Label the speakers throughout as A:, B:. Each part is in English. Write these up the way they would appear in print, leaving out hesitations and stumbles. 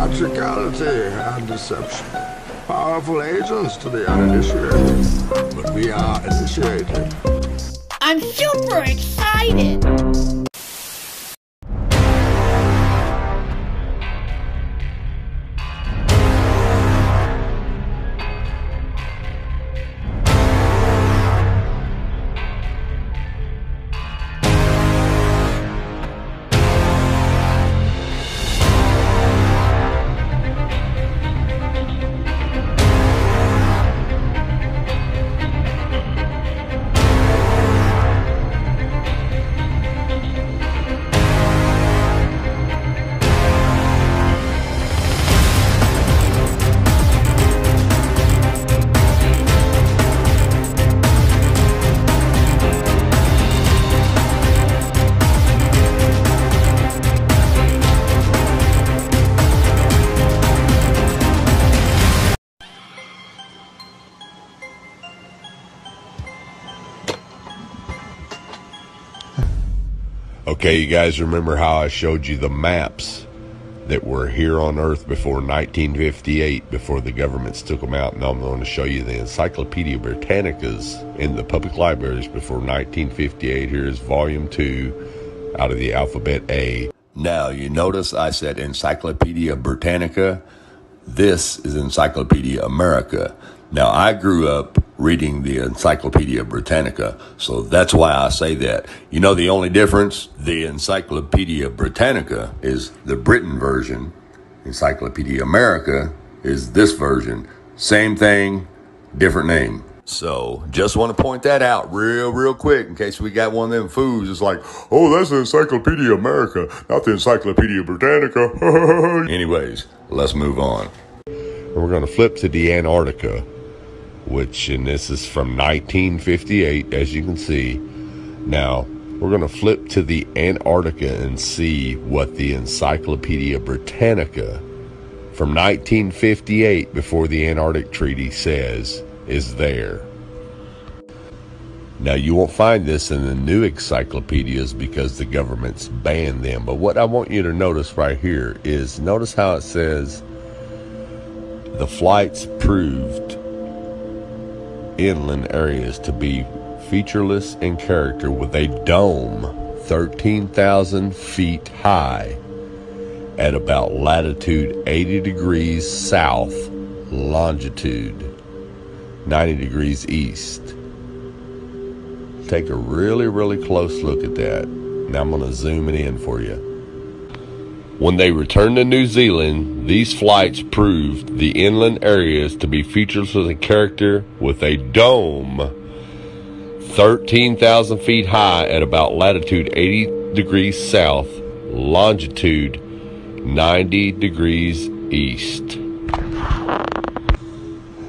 A: theatricality and deception. Powerful agents to the uninitiated, but we are initiated.
B: I'm super excited!
C: Okay, you guys remember how I showed you the maps that were here on Earth before 1958, before the governments took them out? Now I'm going to show you the Encyclopedia Britannicas in the public libraries before 1958. Here's volume 2 out of the alphabet A. Now, you notice I said Encyclopedia Britannica. This is Encyclopedia America. Now, I grew up reading the Encyclopedia Britannica, so that's why I say that. You know the only difference? The Encyclopedia Britannica is the Britain version. Encyclopedia America is this version. Same thing, different name. So, just want to point that out real quick in case we got one of them fools. It's like, oh, that's the Encyclopedia America, not the Encyclopedia Britannica. Anyways, let's move on. And we're going to flip to the Antarctica, and this is from 1958, as you can see. Now, we're going to flip to the Antarctica and see what the Encyclopedia Britannica from 1958, before the Antarctic Treaty, says is there. Now, you won't find this in the new encyclopedias because the government's banned them. But what I want you to notice right here is, notice how it says the flights proved inland areas to be featureless in character, with a dome 13,000 feet high at about latitude 80 degrees south, longitude 90 degrees east. Take a really close look at that. Now I'm going to zoom it in for you. When they returned to New Zealand, these flights proved the inland areas to be featureless in character, with a dome 13,000 feet high at about latitude 80 degrees south, longitude 90 degrees east.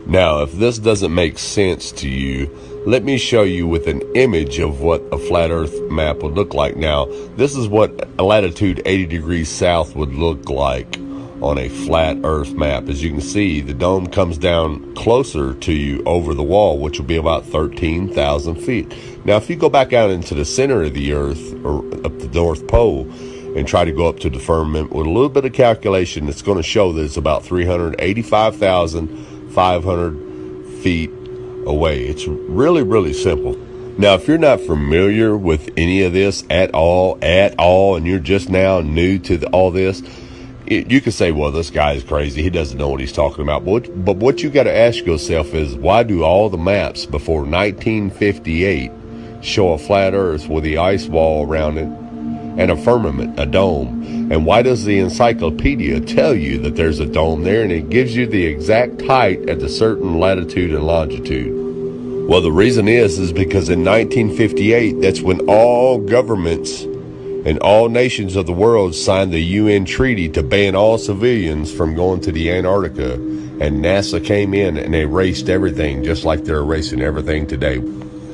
C: Now, if this doesn't make sense to you, let me show you with an image of what a flat earth map would look like. Now, this is what a latitude 80 degrees south would look like on a flat earth map. As you can see, the dome comes down closer to you over the wall, which will be about 13,000 feet. Now, if you go back out into the center of the earth, or up the North Pole, and try to go up to the firmament with a little bit of calculation, it's going to show that it's about 385,500 feet away. It's really simple. Now, if you're not familiar with any of this at all, and you're just now new to all this, you could say, well, this guy is crazy, he doesn't know what he's talking about. But what you got to ask yourself is, why do all the maps before 1958 show a flat earth with the ice wall around it and a firmament, a dome? And why does the encyclopedia tell you that there's a dome there, and it gives you the exact height at a certain latitude and longitude? Well, the reason is because in 1958, that's when all governments and all nations of the world signed the UN treaty to ban all civilians from going to the Antarctica, and NASA came in and erased everything, just like they're erasing everything today.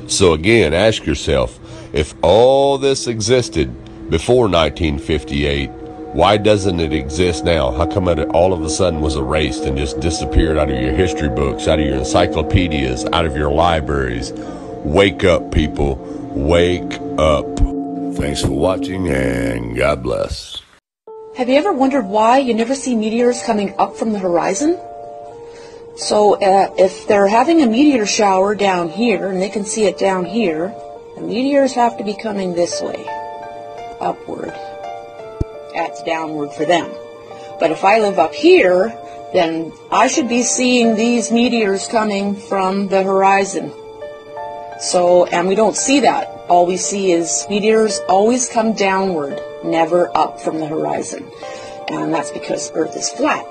C: So again, ask yourself, if all this existed before 1958, why doesn't it exist now? How come it all of a sudden was erased and just disappeared out of your history books, out of your encyclopedias, out of your libraries? Wake up, people. Wake up. Thanks for watching, and God bless.
D: Have you ever wondered why you never see meteors coming up from the horizon? So if they're having a meteor shower down here, and they can see it down here, the meteors have to be coming this way, upward. That's downward for them. But if I live up here, then I should be seeing these meteors coming from the horizon. So, and we don't see that. All we see is meteors always come downward, never up from the horizon. And that's because Earth is flat.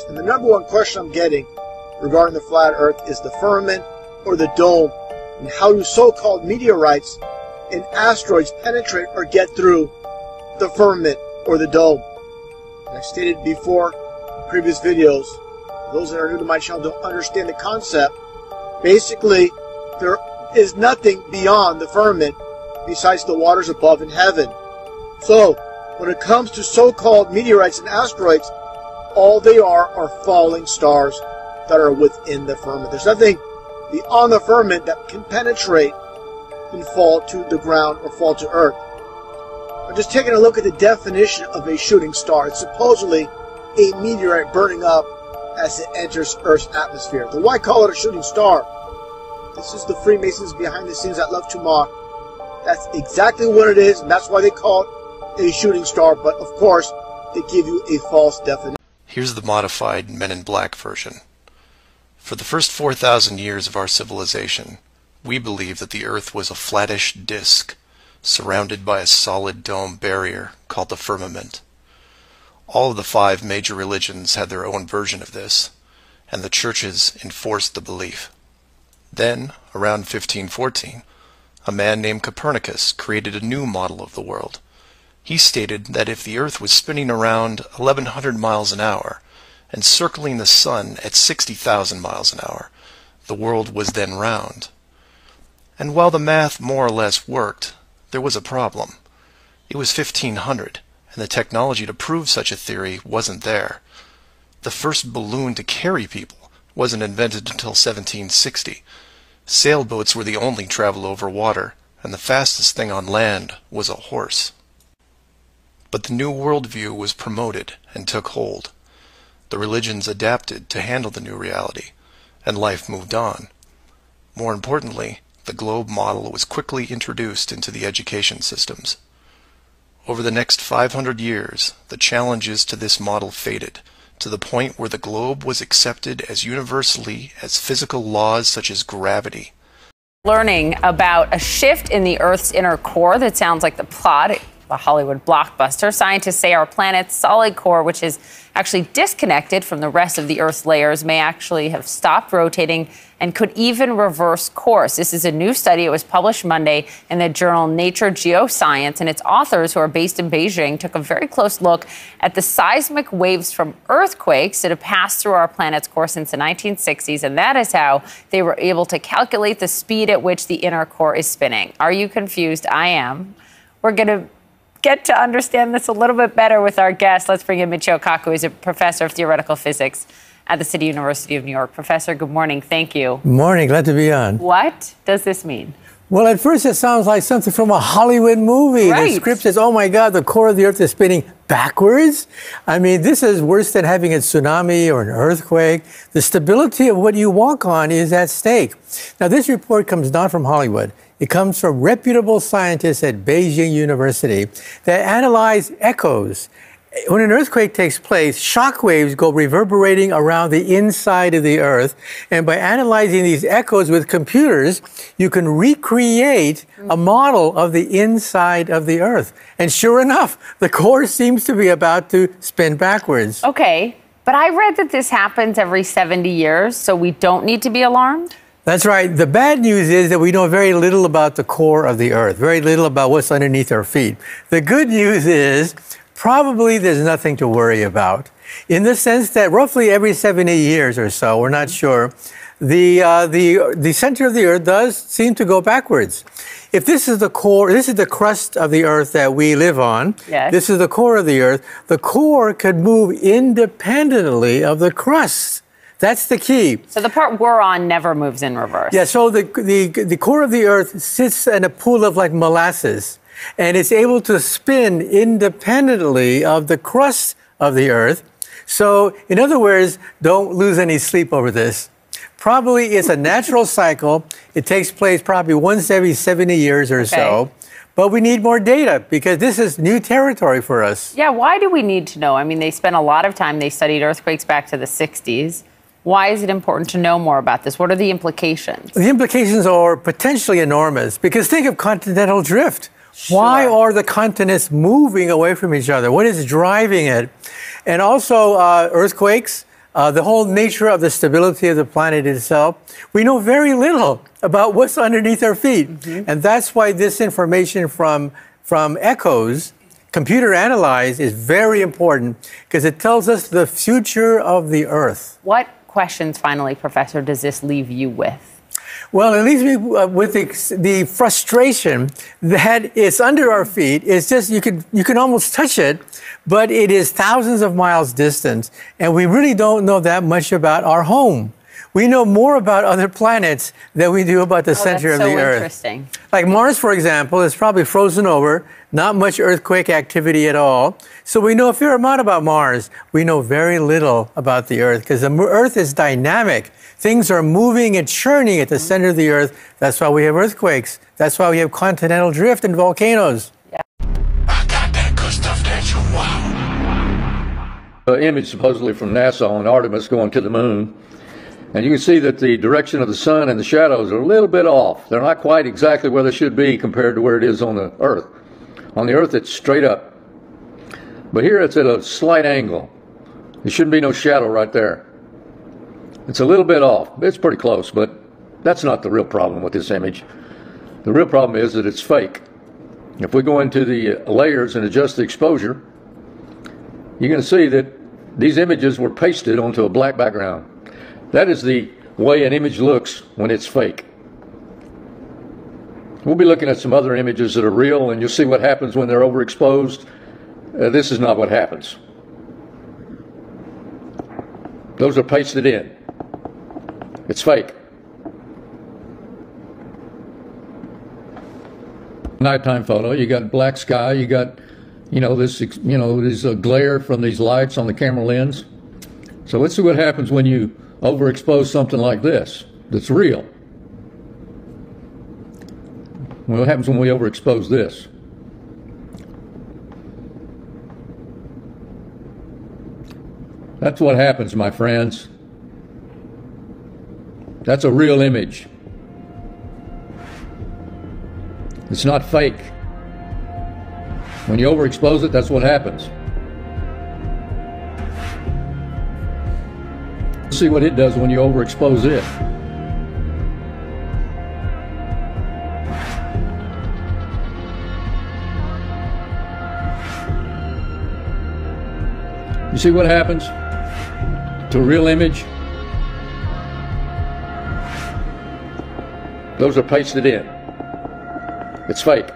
E: And the number one question I'm getting regarding the flat Earth is the firmament or the dome, and how do so-called meteorites and asteroids penetrate or get through the firmament or the dome. And I've stated before in previous videos, those that are new to my channel don't understand the concept. Basically, there is nothing beyond the firmament besides the waters above in heaven. So, when it comes to so-called meteorites and asteroids, all they are falling stars that are within the firmament. There's nothing beyond the firmament that can penetrate and fall to the ground or fall to Earth. I'm just taking a look at the definition of a shooting star. It's supposedly a meteorite burning up as it enters Earth's atmosphere. Then why call it a shooting star? This is the Freemasons behind the scenes that love to mock. That's exactly what it is, and that's why they call it a shooting star. But of course, they give you a false definition.
F: Here's the modified Men in Black version. For the first 4,000 years of our civilization, we believed that the Earth was a flattish disk, surrounded by a solid dome barrier called the firmament. All of the 5 major religions had their own version of this, and the churches enforced the belief. Then, around 1514, a man named Copernicus created a new model of the world. He stated that if the Earth was spinning around 1,100 miles an hour and circling the sun at 60,000 miles an hour, the world was then round. And while the math more or less worked, there was a problem. It was 1500, and the technology to prove such a theory wasn't there. The first balloon to carry people wasn't invented until 1760. Sailboats were the only travel over water, and the fastest thing on land was a horse. But the new worldview was promoted and took hold. The religions adapted to handle the new reality, and life moved on. More importantly, the globe model was quickly introduced into the education systems. Over the next 500 years, the challenges to this model faded, to the point where the globe was accepted as universally as physical laws such as gravity.
G: Learning about a shift in the Earth's inner core that sounds like the plot of a Hollywood blockbuster. Scientists say our planet's solid core, which is actually disconnected from the rest of the Earth's layers, may actually have stopped rotating and could even reverse course. This is a new study. It was published Monday in the journal Nature Geoscience, and its authors, who are based in Beijing, took a very close look at the seismic waves from earthquakes that have passed through our planet's core since the 1960s, and that is how they were able to calculate the speed at which the inner core is spinning. Are you confused? I am. We're going to get to understand this a little bit better with our guest. Let's bring in Michio Kaku, who's a professor of theoretical physics at the City University of New York. Professor, good morning. Thank you.
H: Morning. Glad to be on.
G: What does this mean?
H: Well, at first it sounds like something from a Hollywood movie.
G: Right.
H: The script says, oh my God, the core of the Earth is spinning backwards. I mean, this is worse than having a tsunami or an earthquake. The stability of what you walk on is at stake. Now, this report comes not from Hollywood. It comes from reputable scientists at Beijing University that analyze echoes. When an earthquake takes place, shock waves go reverberating around the inside of the Earth. And by analyzing these echoes with computers, you can recreate a model of the inside of the Earth. And sure enough, the core seems to be about to spin backwards.
G: Okay, but I read that this happens every 70 years, so we don't need to be alarmed?
H: That's right. The bad news is that we know very little about the core of the Earth, very little about what's underneath our feet. The good news is probably there's nothing to worry about, in the sense that roughly every 70 years or so, we're not sure, the center of the Earth does seem to go backwards. If this is the core, this is the crust of the Earth that we live on,
G: yes.
H: This is the core of the Earth, the core could move independently of the crust. That's the key.
G: So the part we're on never moves in reverse.
H: Yeah, so the core of the Earth sits in a pool of like molasses, and it's able to spin independently of the crust of the Earth. So, in other words, don't lose any sleep over this. Probably it's a natural cycle. It takes place probably once every 70 years or so. But we need more data because this is new territory for us.
G: Yeah, why do we need to know? I mean, they spent a lot of time, they studied earthquakes back to the 60s. Why is it important to know more about this? What are the implications?
H: The implications are potentially enormous because think of continental drift.
G: Sure.
H: Why are the continents moving away from each other? What is driving it? And also earthquakes, the whole nature of the stability of the planet itself. We know very little about what's underneath our feet. And that's why this information from echoes, computer analyzed, is very important because it tells us the future of the Earth.
G: What questions, finally, Professor, does this leave you with?
H: Well, it leaves me with the frustration that it's under our feet. It's just, you can almost touch it, but it is thousands of miles distant, and we really don't know that much about our home. We know more about other planets than we do about the center of the Earth.
G: Interesting.
H: Like Mars, for example, is probably frozen over, not much earthquake activity at all. So we know a fair amount about Mars. We know very little about the Earth because the Earth is dynamic. Things are moving and churning at the center of the Earth. That's why we have earthquakes. That's why we have continental drift and volcanoes.
I: I got that good stuff that you want.
J: Image supposedly from NASA on Artemis going to the moon. And you can see that the direction of the sun and the shadows are a little bit off. They're not quite exactly where they should be compared to where it is on the Earth. On the Earth, it's straight up. But here it's at a slight angle. There shouldn't be no shadow right there. It's a little bit off. It's pretty close, but that's not the real problem with this image. The real problem is that it's fake. If we go into the layers and adjust the exposure, you're going to see that these images were pasted onto a black background. That is the way an image looks when it's fake. We'll be looking at some other images that are real, and you'll see what happens when they're overexposed. This is not what happens. Those are pasted in. It's fake. Nighttime photo, you got black sky, you got, this glare from these lights on the camera lens. So let's see what happens when you overexpose something like this that's real. What happens when we overexpose this? That's what happens, my friends. That's a real image. It's not fake. When you overexpose it, that's what happens. See what it does when you overexpose it. You see what happens to a real image? Those are pasted in. It's fake.